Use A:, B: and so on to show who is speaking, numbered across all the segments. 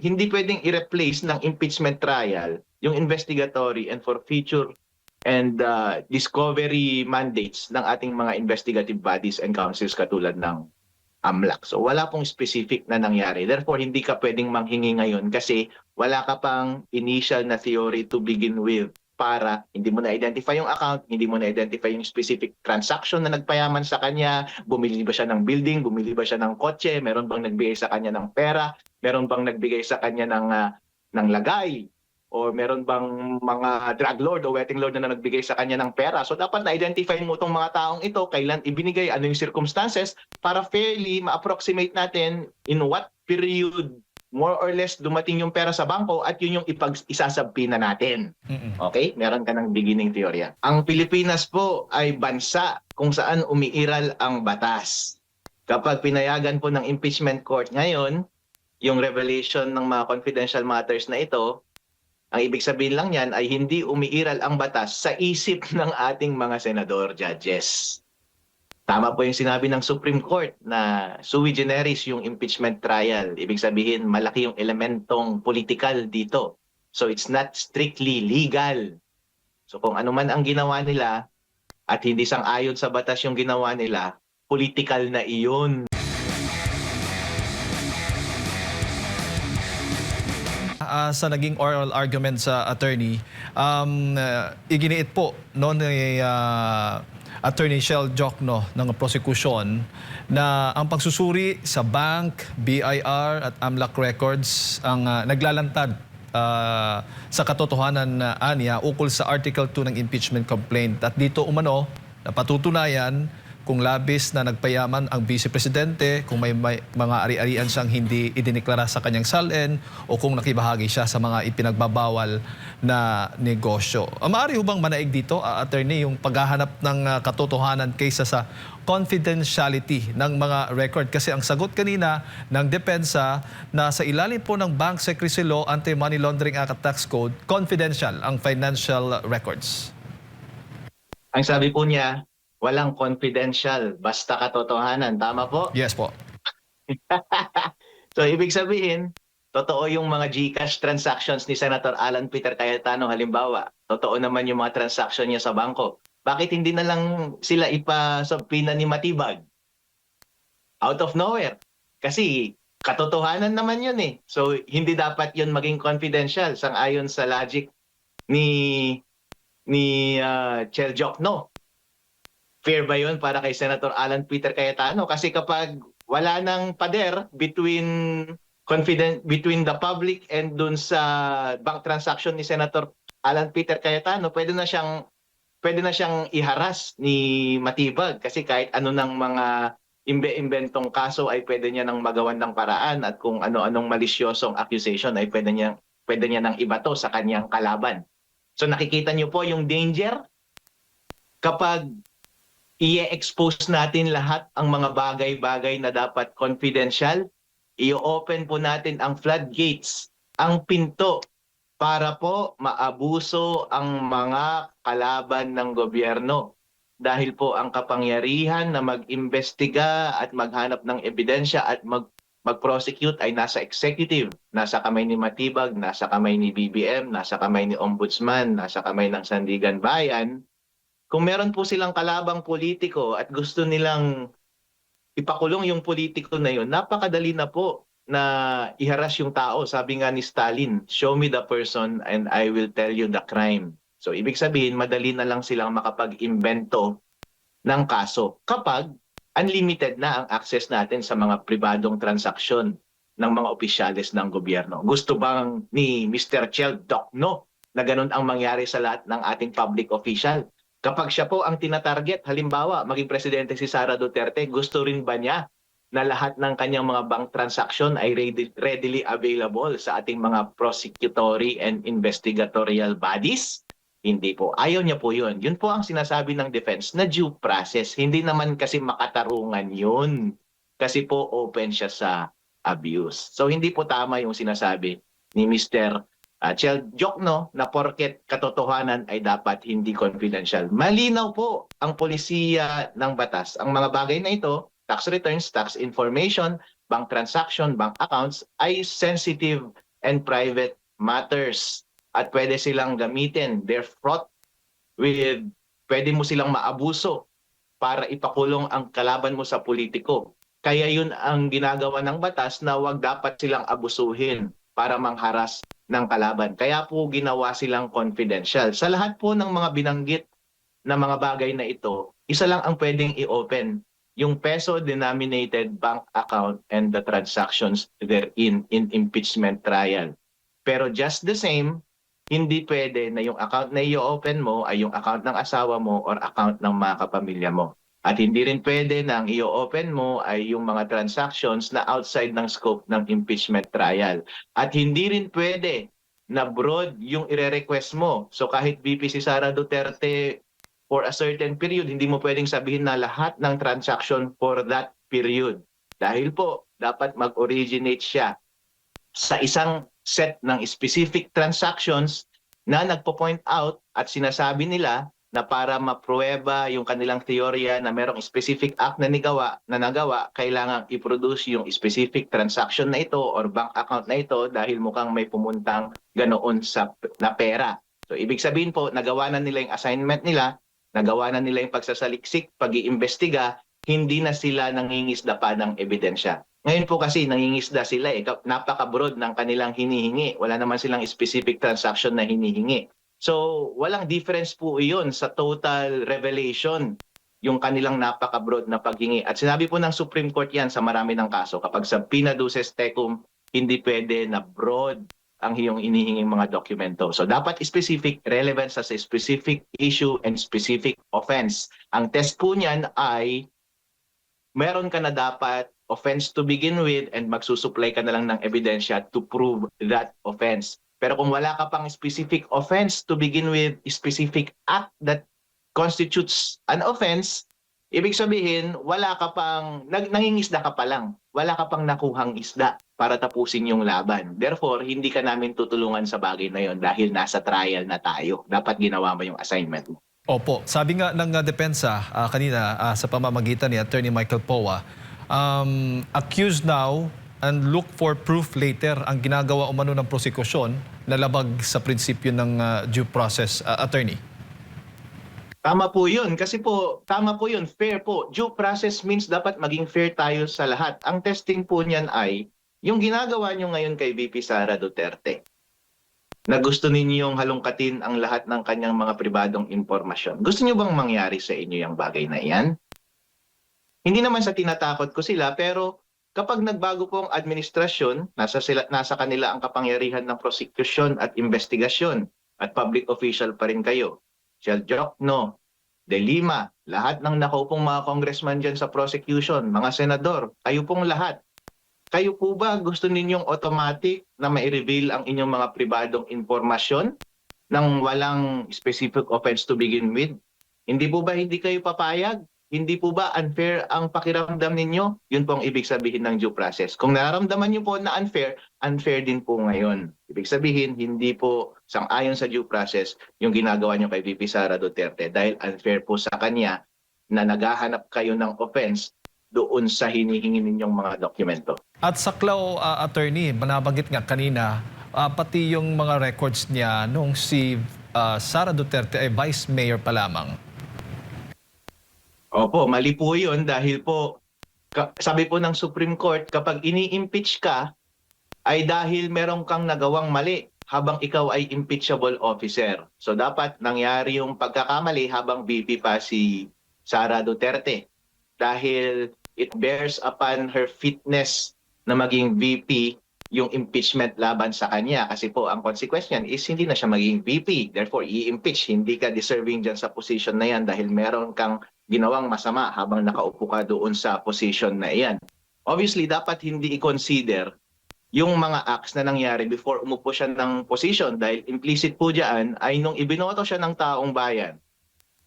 A: hindi pwedeng i-replace ng impeachment trial yung investigatory and for future and discovery mandates ng ating mga investigative bodies and councils katulad ng AMLAC. So wala pong specific na nangyari. Therefore, hindi ka pwedeng manghingi ngayon kasi wala ka pang initial na theory to begin with para hindi mo na-identify yung account, hindi mo na-identify yung specific transaction na nagpayaman sa kanya, bumili ba siya ng building, bumili ba siya ng kotse, meron bang nagbigay sa kanya ng pera, meron bang nagbigay sa kanya ng lagay, o meron bang mga drug lord o wetting lord na nagbigay sa kanya ng pera. So dapat na-identify mo itong mga taong ito, kailan ibinigay, ano yung circumstances, para fairly ma-approximate natin in what period more or less dumating yung pera sa bangko at yun yung isasabpi na natin. Okay? Meron ka ng beginning teorya. Ang Pilipinas po ay bansa kung saan umiiral ang batas. Kapag pinayagan po ng impeachment court ngayon, yung revelation ng mga confidential matters na ito, ang ibig sabihin lang yan ay hindi umiiral ang batas sa isip ng ating mga senador, judges. Tama po yung sinabi ng Supreme Court na sui generis yung impeachment trial. Ibig sabihin, malaki yung elementong political dito. So it's not strictly legal. So kung ano man ang ginawa nila at hindi sang-ayon sa batas yung ginawa nila, political na iyon.
B: Sa naging oral argument sa attorney, iginiit po ni Attorney Shell Jokno ng prosecution na ang pagsusuri sa bank, BIR at AMLAC records ang naglalantad sa katotohanan na anya ukol sa Article 2 ng impeachment complaint. At dito umano, napatutunayan kung labis na nagpayaman ang Vice Presidente, kung may mga ari-arian siyang hindi idineklara sa kanyang salin o kung nakibahagi siya sa mga ipinagbabawal na negosyo. Maaari bang manaig dito, attorney, yung paghahanap ng katotohanan kaysa sa confidentiality ng mga record? Kasi ang sagot kanina ng depensa na sa ilalim po ng Bank Secrecy Law, Anti-Money Laundering Act at Tax Code, confidential ang financial records.
A: Ang sabi po niya, walang confidential, basta katotohanan. Tama po?
B: Yes po.
A: So, ibig sabihin, totoo yung mga GCash transactions ni Senator Alan Peter Cayetano, halimbawa. Totoo naman yung mga transaction niya sa bangko. Bakit hindi na lang sila ipasubpina ni Matibag? Out of nowhere. Kasi katotohanan naman yun eh. So, hindi dapat yun maging confidential sang-ayon sa logic ni Chel Jokno. Fair ba yun para kay Senator Alan Peter Cayetano? Kasi kapag wala nang pader between the public and dun sa bank transaction ni Senator Alan Peter Cayetano, pwede na siyang iharas ni Matibag kasi kahit ano ng mga imbe-imbentong kaso ay pwede niya nang magawan ng paraan at kung ano-anong malisyosong accusation ay pwede niya nang ibato sa kanyang kalaban. So nakikita niyo po yung danger kapag i-expose natin lahat ang mga bagay-bagay na dapat confidential, i-open po natin ang floodgates, ang pinto, para po maabuso ang mga kalaban ng gobyerno. Dahil po ang kapangyarihan na mag-imbestiga at maghanap ng ebidensya at mag-prosecute ay nasa executive, nasa kamay ni Matibag, nasa kamay ni BBM, nasa kamay ni Ombudsman, nasa kamay ng Sandigan Bayan. Kung meron po silang kalabang politiko at gusto nilang ipakulong yung politiko na yun, napakadali na po na iharas yung tao. Sabi nga ni Stalin, show me the person and I will tell you the crime. So ibig sabihin, madali na lang silang makapag-imbento ng kaso kapag unlimited na ang access natin sa mga pribadong transaksyon ng mga opisyales ng gobyerno. Gusto bang ni Mr. Chel Jokno na ganun ang mangyari sa lahat ng ating public official? Kapag siya po ang tinatarget, halimbawa, maging presidente si Sara Duterte, gusto rin ba niya na lahat ng kanyang mga bank transaction ay readily available sa ating mga prosecutory and investigatorial bodies? Hindi po. Ayaw niya po yun. Yun po ang sinasabi ng defense na due process. Hindi naman kasi makatarungan yun. Kasi po open siya sa abuse. So hindi po tama yung sinasabi ni Mr. Chel Jokno na porket katotohanan ay dapat hindi confidential. Malinaw po ang polisiya ng batas. Ang mga bagay na ito, tax returns, tax information, bank transaction, bank accounts, ay sensitive and private matters. At pwede silang gamitin. They're fraught with, pwede mo silang maabuso para ipakulong ang kalaban mo sa politiko. Kaya yun ang ginagawa ng batas na wag dapat silang abusuhin para mangharas ng kalaban. Kaya po ginawa silang confidential. Sa lahat po ng mga binanggit na mga bagay na ito, isa lang ang pwedeng i-open, yung peso-denominated bank account and the transactions therein in impeachment trial. Pero just the same, hindi pwede na yung account na i-open mo ay yung account ng asawa mo or account ng mga kapamilya mo. At hindi rin pwede na ang i-open mo ay yung mga transactions na outside ng scope ng impeachment trial. At hindi rin pwede na broad yung ire-request mo. So kahit VP si Sara Duterte for a certain period, hindi mo pwedeng sabihin na lahat ng transaction for that period. Dahil po, dapat mag-originate siya sa isang set ng specific transactions na nagpo-point out at sinasabi nila na para mapruweba yung kanilang teorya na merong specific act na nagawa, kailangan i-produce yung specific transaction na ito or bank account na ito dahil mukhang may pumuntang ganoon na pera. So ibig sabihin po, nagawa na nila yung assignment nila, nagawa na nila yung pagsasaliksik, pag-iimbestiga, hindi na sila nangingisda pa ng ebidensya. Ngayon po kasi nangingisda sila napaka-broad ng kanilang hinihingi. Wala naman silang specific transaction na hinihingi. So walang difference po iyon sa total revelation, yung kanilang napaka-broad na paghingi. At sinabi po ng Supreme Court yan sa marami ng kaso, kapag sa subpoena duces tecum, hindi pwede na broad ang iyong inihinging mga dokumento. So dapat specific, relevant sa specific issue and specific offense. Ang test po niyan ay meron ka na dapat offense to begin with and magsusupply ka na lang ng ebidensya to prove that offense. Pero kung wala ka pang specific offense to begin with, specific act that constitutes an offense, ibig sabihin, wala ka pang, nangingisda ka pa lang. Wala ka pang nakuhang isda para tapusin yung laban. Therefore, hindi ka namin tutulungan sa bagay na yon dahil nasa trial na tayo. Dapat ginawa mo yung assignment mo.
B: Opo, sabi nga ng depensa kanina sa pamamagitan ni Attorney Michael Poa, accuse now and look for proof later ang ginagawa umano ng prosekusyon na labag sa prinsipyo ng due process, attorney.
A: Tama po yun. Kasi po, tama po yun. Fair po. Due process means dapat maging fair tayo sa lahat. Ang testing po niyan ay yung ginagawa nyo ngayon kay VP Sara Duterte, na gusto ninyong halongkatin ang lahat ng kanyang mga pribadong impormasyon. Gusto niyo bang mangyari sa inyo yung bagay na iyan? Hindi naman sa tinatakot ko sila, pero kapag nagbago po ang administrasyon, nasa kanila ang kapangyarihan ng prosecution at investigasyon at public official pa rin kayo. Shell Jokno, De Lima, lahat ng nakaupong mga congressman dyan sa prosecution, mga senador, kayo pong lahat. Kayo po ba gusto ninyong automatic na mai-reveal ang inyong mga pribadong impormasyon nang walang specific offense to begin with? Hindi po ba hindi kayo papayag? Hindi po ba unfair ang pakiramdam ninyo? Yun po ang ibig sabihin ng due process. Kung nararamdaman nyo po na unfair, unfair din po ngayon. Ibig sabihin, hindi po sang-ayon sa due process yung ginagawa nyo kay VP Sara Duterte dahil unfair po sa kanya na naghahanap kayo ng offense doon sa hinihingi ninyong mga dokumento.
B: At sa CLAO, attorney, nabanggit nga kanina, pati yung mga records niya nung si Sara Duterte ay vice mayor pa lamang.
A: Opo, mali po yun dahil po, sabi po ng Supreme Court, kapag ini-impeach ka, ay dahil meron kang nagawang mali habang ikaw ay impeachable officer. So dapat nangyari yung pagkakamali habang VP pa si Sara Duterte. Dahil it bears upon her fitness na maging VP yung impeachment laban sa kanya. Kasi po, ang consequence niyan is hindi na siya maging VP. Therefore, i-impeach. Hindi ka deserving dyan sa position na yan dahil meron kang ginawang masama habang nakaupo ka doon sa position na iyan. Obviously, dapat hindi i-consider yung mga acts na nangyari before umupo siya ng position dahil implicit po dyan ay nung ibinoto siya ng taong bayan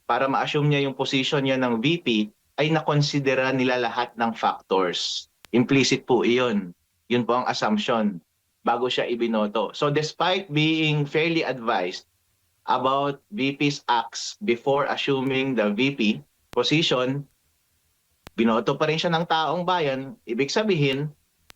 A: para ma-assume niya yung position niya ng VP, ay nakonsidera nila lahat ng factors. Implicit po iyon. Yun po ang assumption bago siya ibinoto. So despite being fairly advised about VP's acts before assuming the VP position, binoto pa rin siya ng taong bayan. Ibig sabihin,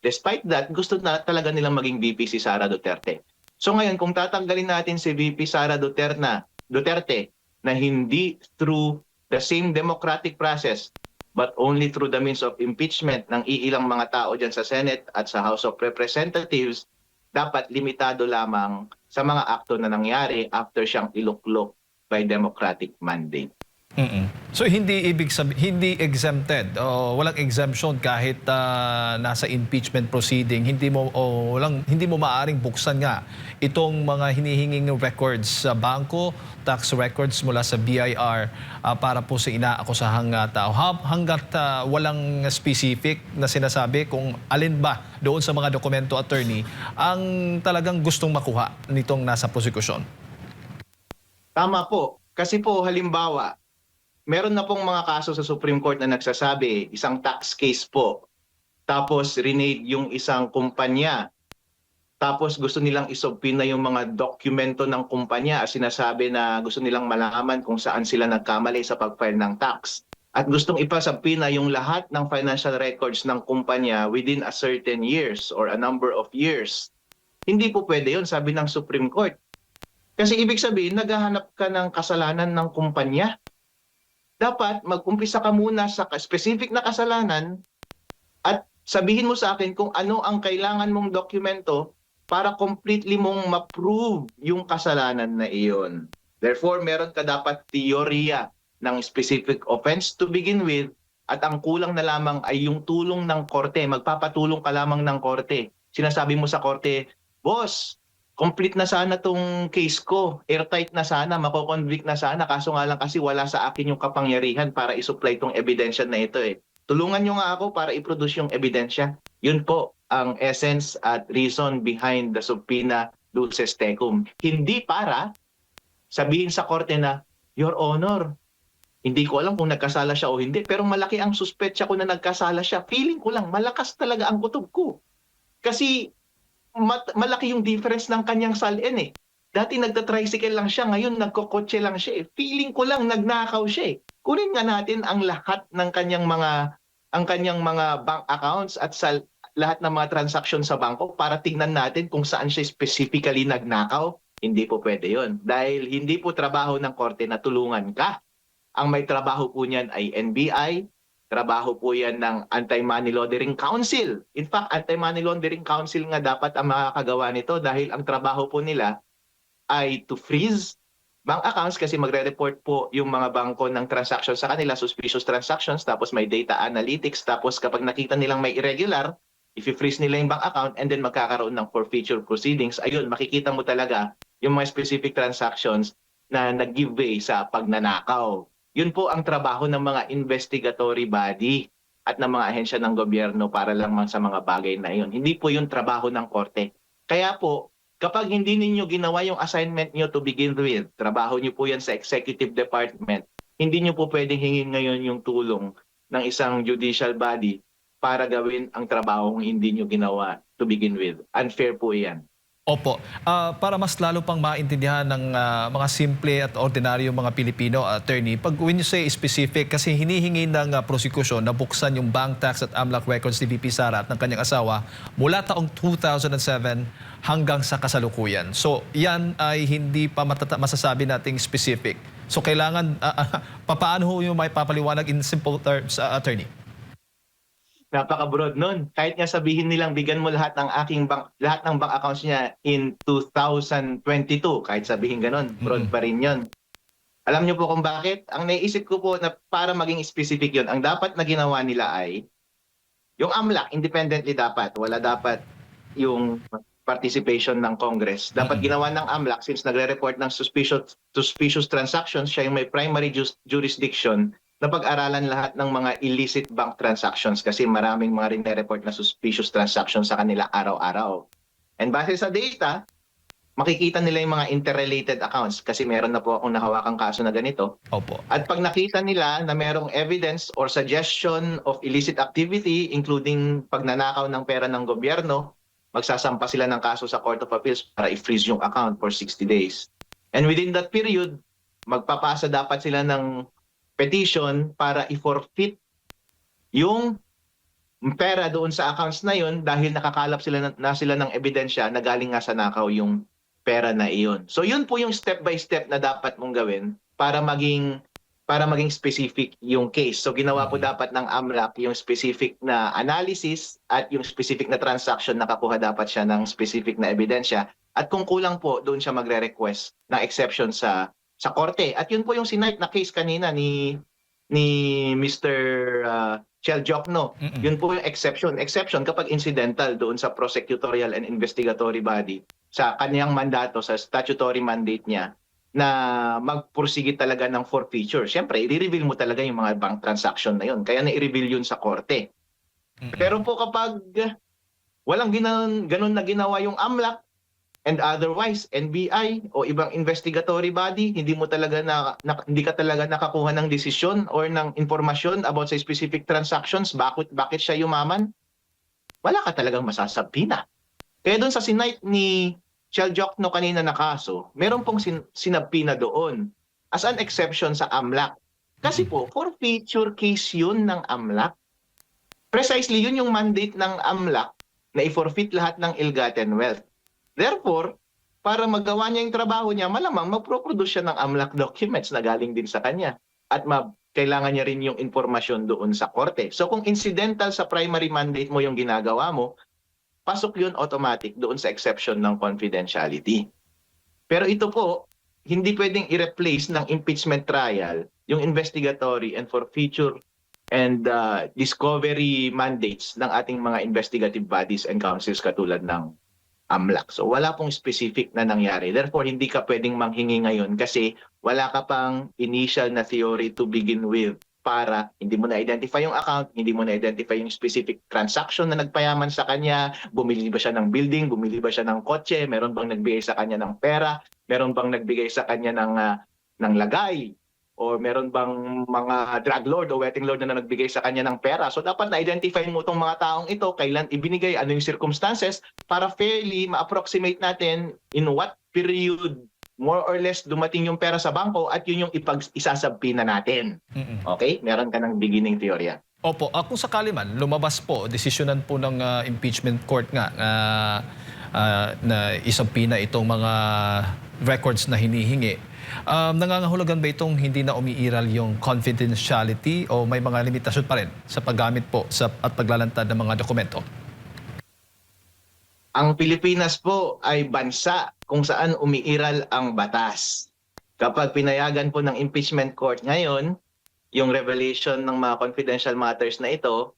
A: Despite that, gusto na talaga nilang maging VP si Sara Duterte. So ngayon, kung tatanggalin natin si VP Sara Duterte na hindi through the same democratic process but only through the means of impeachment ng iilang mga tao dyan sa Senate at sa House of Representatives, dapat limitado lamang sa mga akto na nangyari after siyang iluklok by democratic mandate.
B: So hindi hindi exempted o walang exemption kahit nasa impeachment proceeding, hindi mo maaring buksan nga itong mga hinihinging records sa bangko, tax records mula sa BIR para po sa inaakusahang tao hangga't walang specific na sinasabi kung alin ba doon sa mga dokumento, attorney, ang talagang gustong makuha nitong nasa prosekusyon.
A: Tama po. Kasi po, halimbawa, meron na pong mga kaso sa Supreme Court na nagsasabi, isang tax case po, tapos renade yung isang kumpanya, tapos gusto nilang isubpina yung mga dokumento ng kumpanya at sinasabi na gusto nilang malaman kung saan sila nagkamali sa pag-file ng tax. At gustong ipasubpina yung lahat ng financial records ng kumpanya within a certain years or a number of years. Hindi po pwede yun, sabi ng Supreme Court. Kasi ibig sabihin, naghahanap ka ng kasalanan ng kumpanya. Dapat mag-umpisa ka muna sa specific na kasalanan at sabihin mo sa akin kung ano ang kailangan mong dokumento para completely mong ma-prove yung kasalanan na iyon. Therefore, meron ka dapat teorya ng specific offense to begin with at ang kulang na lamang ay yung tulong ng korte. Magpapatulong ka lamang ng korte. Sinasabi mo sa korte, boss, complete na sana tong case ko, airtight na sana, mako-convict na sana, kaso nga lang kasi wala sa akin yung kapangyarihan para isupply tong ebidensya na ito eh. Tulungan nyo nga ako para i-produce yung ebidensya. Yun po ang essence at reason behind the subpoena luces tecum. Hindi para sabihin sa korte na, Your Honor, hindi ko alam kung nagkasala siya o hindi, pero malaki ang suspetsya ko na nagkasala siya. Feeling ko lang, malakas talaga ang kutob ko. Kasi malaki yung difference ng kanyang salin eh. Dati nagta-tricycle lang siya, ngayon nagkokotse lang siya eh. Feeling ko lang nagnakaw siya eh. Kunin nga natin ang lahat ng kanyang mga bank accounts at sa lahat ng mga transaction sa bangko para tingnan natin kung saan siya specifically nagnakaw. Hindi po pwede yun. Dahil hindi po trabaho ng korte na tulungan ka. Ang may trabaho po niyan ay NBI, trabaho po yan ng Anti-Money Laundering Council. In fact, Anti-Money Laundering Council nga dapat ang makakagawa nito dahil ang trabaho po nila ay to freeze bank accounts kasi magre-report po yung mga bangko ng transactions sa kanila, suspicious transactions, tapos may data analytics, tapos kapag nakita nilang may irregular, if-freeze nila yung bank account and then magkakaroon ng forfeiture proceedings. Ayun, makikita mo talaga yung mga specific transactions na nag-give way sa pagnanakaw. Yun po ang trabaho ng mga investigatory body at ng mga ahensya ng gobyerno para lang sa mga bagay na yun. Hindi po yung trabaho ng korte. Kaya po, kapag hindi ninyo ginawa yung assignment nyo to begin with, trabaho nyo po yan sa executive department, hindi nyo po pwedeng hingin ngayon yung tulong ng isang judicial body para gawin ang trabaho kung hindi nyo ginawa to begin with. Unfair po yan.
B: Opo. Para mas lalo pang maintindihan ng mga simple at ordinaryo mga Pilipino, attorney, pag when you say specific, kasi hinihingi ng prosecution na buksan yung bank tax at AMLAC records ni VP Sara at ng kanyang asawa mula taong 2007 hanggang sa kasalukuyan. So, yan ay hindi pa masasabi nating specific. So, kailangan, paano ho yung may papaliwanag in simple terms, attorney?
A: Napaka-broad nun. Kahit nga sabihin nilang bigyan mo lahat ng lahat ng bank accounts niya in 2022, kahit sabihin ganun, broad pa rin yun. Alam niyo po kung bakit? Ang naisip ko po na para maging specific yun, ang dapat na ginawa nila ay yung AMLAC, independently dapat. Wala dapat yung participation ng Congress. Dapat ginawa ng AMLAC since nagre-report ng suspicious transactions, siya yung may primary jurisdiction na pag-aralan lahat ng mga illicit bank transactions kasi maraming mga rin-report na suspicious transactions sa kanila araw-araw. And base sa data, makikita nila yung mga interrelated accounts kasi meron na po akong nahawakang kaso na ganito.
B: Opo.
A: At pag nakita nila na merong evidence or suggestion of illicit activity including pagnanakaw ng pera ng gobyerno, magsasampa sila ng kaso sa Court of Appeals para i-freeze yung account for 60 days. And within that period, magpapasa dapat sila ng petition para i-forfeit yung pera doon sa accounts na yun dahil nakakalap sila ng ebidensya na galing nga sa nakaw yung pera na iyon. So yun po yung step by step na dapat mong gawin para maging specific yung case. So ginawa po dapat ng AMLAC yung specific na analysis at yung specific na transaction, nakakuha dapat siya ng specific na ebidensya. At kung kulang po, doon siya magre-request ng exception sa korte. At yun po yung sinight na case kanina ni Mr. Chel Jokno. Yun po yung exception. Exception kapag incidental doon sa prosecutorial and investigatory body sa kanyang mandato, sa statutory mandate niya na magpursige talaga ng forfeiture. Siyempre, i-reveal mo talaga yung mga bank transaction na yun. Kaya na-i-reveal yun sa korte. Pero po kapag walang ganun na ginawa yung AMLAC and otherwise NBI o ibang investigatory body, hindi hindi ka talaga nakakuha ng desisyon or ng informasyon about sa specific transactions, bakit siya yumaman, wala ka talagang masasabina. Kaya doon sa sinight ni Chel Jokno kanina na kaso, meron pong sinabina doon as an exception sa AMLAC. Kasi po, forfeiture case yun ng AMLAC. Precisely, yun yung mandate ng AMLAC na i-forfeit lahat ng ill-gotten wealth. Therefore, para magawa niya yung trabaho niya, malamang magproproduce siya ng AMLAC documents na galing din sa kanya. At kailangan niya rin yung informasyon doon sa korte. So kung incidental sa primary mandate mo yung ginagawa mo, pasok yun automatic doon sa exception ng confidentiality. Pero ito po, hindi pwedeng i-replace ng impeachment trial yung investigatory and forfeiture and discovery mandates ng ating mga investigative bodies and councils katulad ng AMLAC. So wala pong specific na nangyari. Therefore, hindi ka pwedeng manghingi ngayon kasi wala ka pang initial na theory to begin with para hindi mo na-identify yung account, hindi mo na-identify yung specific transaction na nagpayaman sa kanya, bumili ba siya ng building, bumili ba siya ng kotse, meron bang nagbigay sa kanya ng pera, meron bang nagbigay sa kanya ng lagay, o meron bang mga drug lord o wetting lord na nagbigay sa kanya ng pera. So dapat na-identify mo itong mga taong ito, kailan ibinigay, ano yung circumstances, para fairly ma-approximate natin in what period more or less dumating yung pera sa bangko at yun yung isasabpina natin. Okay? Meron ka ng beginning teorya.
B: Opo, kung sakali man lumabas po, desisyonan po ng impeachment court nga na isabpina itong mga records na hinihingi. Nangangahulugan ba itong hindi na umiiral yung confidentiality o may mga limitasyon pa rin sa paggamit po at paglalantad ng mga dokumento?
A: Ang Pilipinas po ay bansa kung saan umiiral ang batas. Kapag pinayagan po ng impeachment court ngayon, yung revelation ng mga confidential matters na ito,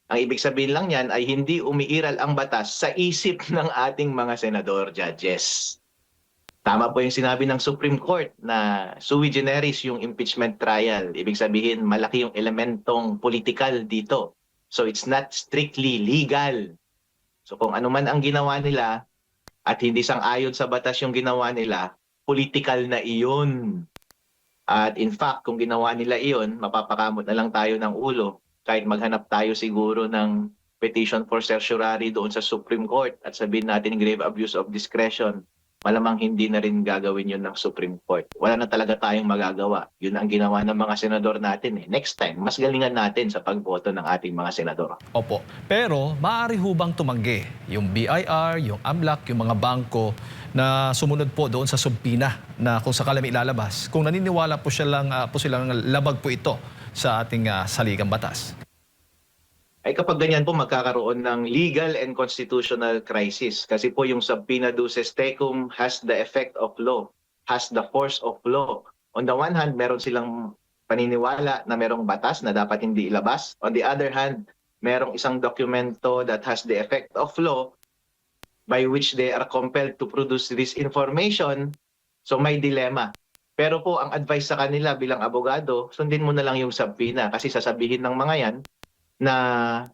A: ang ibig sabihin lang yan ay hindi umiiral ang batas sa isip ng ating mga senador, judges. Tama po yung sinabi ng Supreme Court na sui generis yung impeachment trial. Ibig sabihin, malaki yung elementong political dito. So it's not strictly legal. So kung ano man ang ginawa nila at hindi sang-ayon sa batas yung ginawa nila, political na iyon. At in fact, kung ginawa nila iyon, mapapakamot na lang tayo ng ulo kahit maghanap tayo siguro ng petition for certiorari doon sa Supreme Court at sabihin natin grave abuse of discretion. Malamang hindi na rin gagawin yun ng Supreme Court. Wala na talaga tayong magagawa. Yun ang ginawa ng mga senador natin. Next time, mas galingan natin sa pagboto ng ating mga senador.
B: Opo. Pero maaari hubang tumanggi yung BIR, yung AMLAC, yung mga bangko na sumunod po doon sa subpina na kung sakala may ilalabas. Kung naniniwala po silang labag po ito sa ating saligang batas.
A: Ay kapag ganyan po magkakaroon ng legal and constitutional crisis. Kasi po yung subpoena duces tecum has the effect of law, has the force of law. On the one hand, meron silang paniniwala na merong batas na dapat hindi ilabas. On the other hand, merong isang dokumento that has the effect of law by which they are compelled to produce this information. So may dilemma. Pero po ang advice sa kanila bilang abogado, sundin mo na lang yung subpoena kasi sasabihin ng mga yan na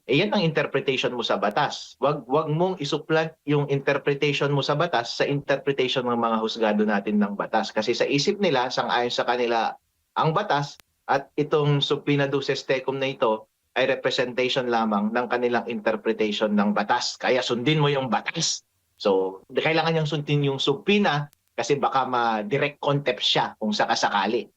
A: yan ang interpretation mo sa batas. Wag mong isuplant yung interpretation mo sa batas sa interpretation ng mga husgado natin ng batas. Kasi sa isip nila, sang-ayon sa kanila ang batas at itong subpoena duces tecum na ito ay representation lamang ng kanilang interpretation ng batas. Kaya sundin mo yung batas. So, kailangan niyang sundin yung subpoena kasi baka ma-direct contempt siya kung sakasakali.